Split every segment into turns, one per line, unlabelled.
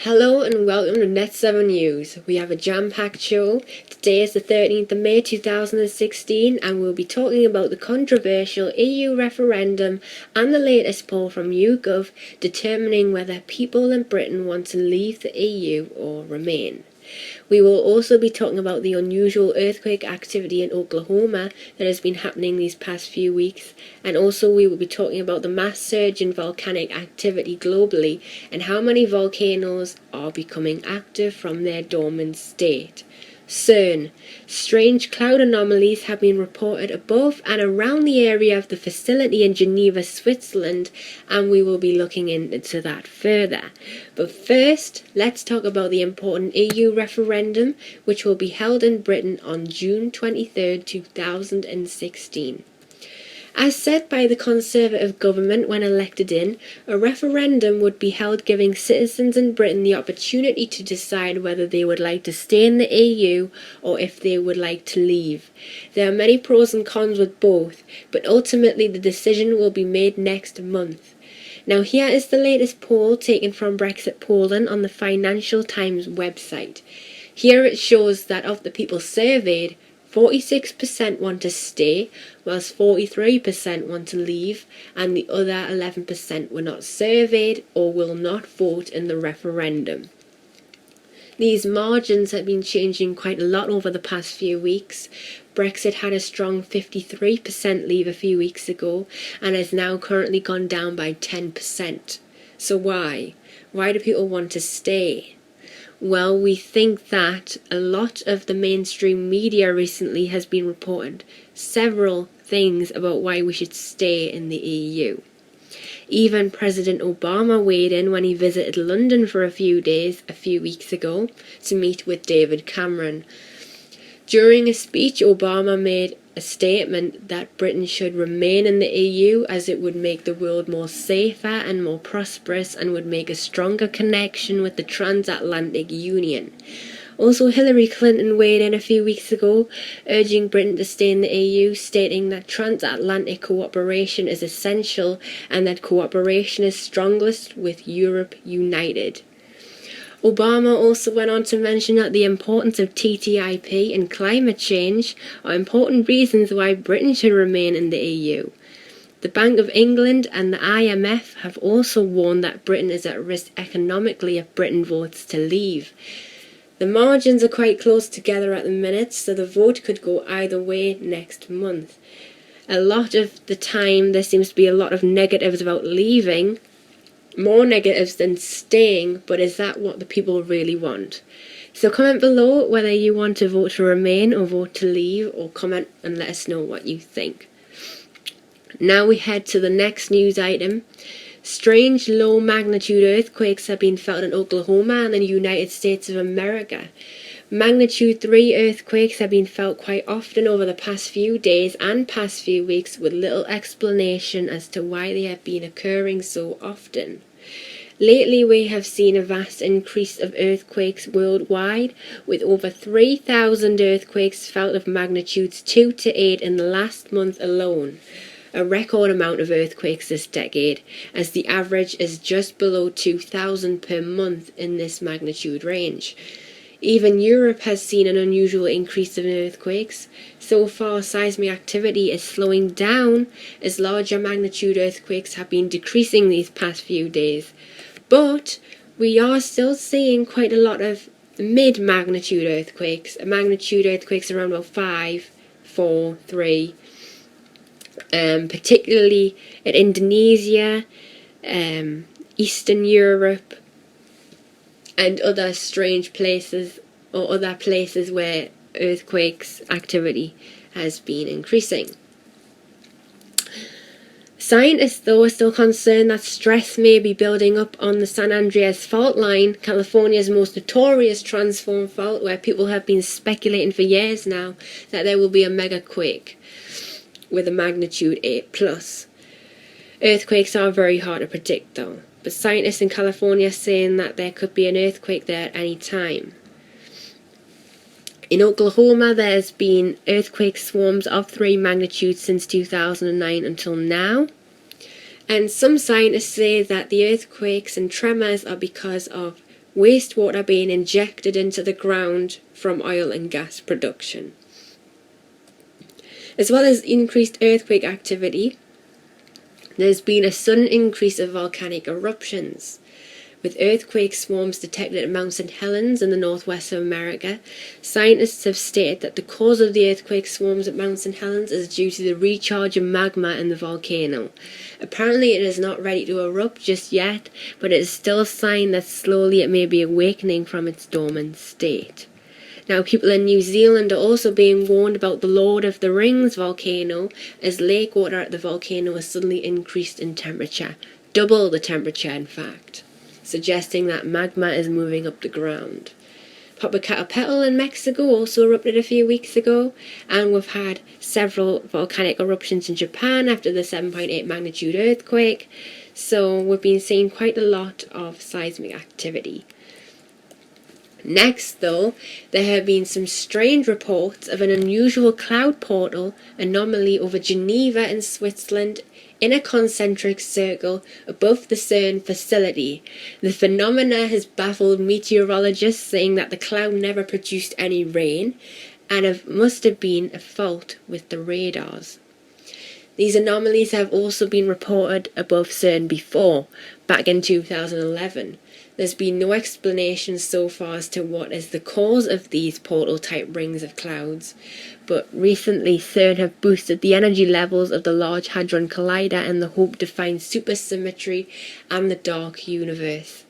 Hello and welcome to Net 7 News. We have a jam-packed show. Today is the 13th of May 2016 and we'll be talking about the controversial EU referendum and the latest poll from YouGov determining whether people in Britain want to leave the EU or remain. We will also be talking about the unusual earthquake activity in Oklahoma that has been happening these past few weeks, and also we will be talking about the mass surge in volcanic activity globally and how many volcanoes are becoming active from their dormant state. CERN. Strange cloud anomalies have been reported above and around the area of the facility in Geneva, Switzerland, and we will be looking into that further. But first, let's talk about the important EU referendum, which will be held in Britain on June 23rd, 2016. As said by the Conservative government when elected in, a referendum would be held giving citizens in Britain the opportunity to decide whether they would like to stay in the EU or if they would like to leave. There are many pros and cons with both, but ultimately the decision will be made next month. Now here is the latest poll taken from Brexit Poland on the Financial Times website. Here it shows that of the people surveyed, 46% want to stay, whilst 43% want to leave, and the other 11% were not surveyed or will not vote in the referendum. These margins have been changing quite a lot over the past few weeks. Brexit had a strong 53% leave a few weeks ago and has now currently gone down by 10%. So why? Why do people want to stay? Well, we think that a lot of the mainstream media recently has been reported several things about why we should stay in the EU. Even President Obama weighed in when he visited London for a few days a few weeks ago to meet with David Cameron. During a speech, Obama made a statement that Britain should remain in the EU as it would make the world more safer and more prosperous and would make a stronger connection with the transatlantic union. Also, Hillary Clinton weighed in a few weeks ago, urging Britain to stay in the EU, stating that transatlantic cooperation is essential and that cooperation is strongest with Europe united. Obama also went on to mention that the importance of TTIP and climate change are important reasons why Britain should remain in the EU. The Bank of England and the IMF have also warned that Britain is at risk economically if Britain votes to leave. The margins are quite close together at the minute, so the vote could go either way next month. A lot of the time there seems to be a lot of negatives about leaving, more negatives than staying, but is that what the people really want? So comment below whether you want to vote to remain or vote to leave, or comment and let us know what you think. Now we head to the next news item. Strange low magnitude earthquakes have been felt in Oklahoma and the United States of America. Magnitude 3 earthquakes have been felt quite often over the past few days and past few weeks with little explanation as to why they have been occurring so often. Lately we have seen a vast increase of earthquakes worldwide, with over 3,000 earthquakes felt of magnitudes 2 to 8 in the last month alone. A record amount of earthquakes this decade, as the average is just below 2,000 per month in this magnitude range. Even Europe has seen an unusual increase in earthquakes. So far, seismic activity is slowing down as larger magnitude earthquakes have been decreasing these past few days. But we are still seeing quite a lot of mid-magnitude earthquakes, magnitude earthquakes around about 5, 4, 3, particularly in Indonesia, Eastern Europe, and other strange places or other places where earthquakes activity has been increasing. Scientists, though, are still concerned that stress may be building up on the San Andreas fault line, California's most notorious transform fault, where people have been speculating for years now that there will be a mega-quake with a magnitude 8+. Earthquakes are very hard to predict, though, but scientists in California are saying that there could be an earthquake there at any time. In Oklahoma, there's been earthquake swarms of 3 magnitudes since 2009 until now. And some scientists say that the earthquakes and tremors are because of wastewater being injected into the ground from oil and gas production. As well as increased earthquake activity, there's been a sudden increase of volcanic eruptions, with earthquake swarms detected at Mount St. Helens in the northwest of America. Scientists have stated that the cause of the earthquake swarms at Mount St. Helens is due to the recharge of magma in the volcano. Apparently it is not ready to erupt just yet, but it is still a sign that slowly it may be awakening from its dormant state. Now, people in New Zealand are also being warned about the Lord of the Rings volcano, as lake water at the volcano has suddenly increased in temperature, double the temperature in fact, suggesting that magma is moving up the ground. Popocatépetl in Mexico also erupted a few weeks ago, and we've had several volcanic eruptions in Japan after the 7.8 magnitude earthquake, so we've been seeing quite a lot of seismic activity. Next, though, there have been some strange reports of an unusual cloud portal anomaly over Geneva in Switzerland in a concentric circle above the CERN facility. The phenomena has baffled meteorologists, saying that the cloud never produced any rain and must have been a fault with the radars. These anomalies have also been reported above CERN before, back in 2011. There's been no explanation so far as to what is the cause of these portal-type rings of clouds, but recently CERN have boosted the energy levels of the Large Hadron Collider in the hope to find supersymmetry and the dark universe.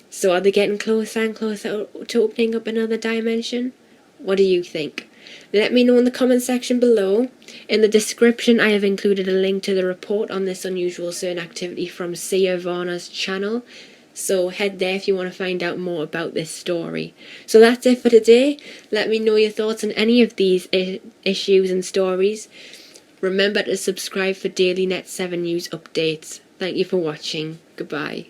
So are they getting closer and closer to opening up another dimension? What do you think? Let me know in the comment section below. In the description I have included a link to the report on this unusual CERN activity from Sia Varna's channel, so head there if you want to find out more about this story. So that's it for today. Let me know your thoughts on any of these issues and stories. Remember to subscribe for daily Net 7 news updates. Thank you for watching. Goodbye.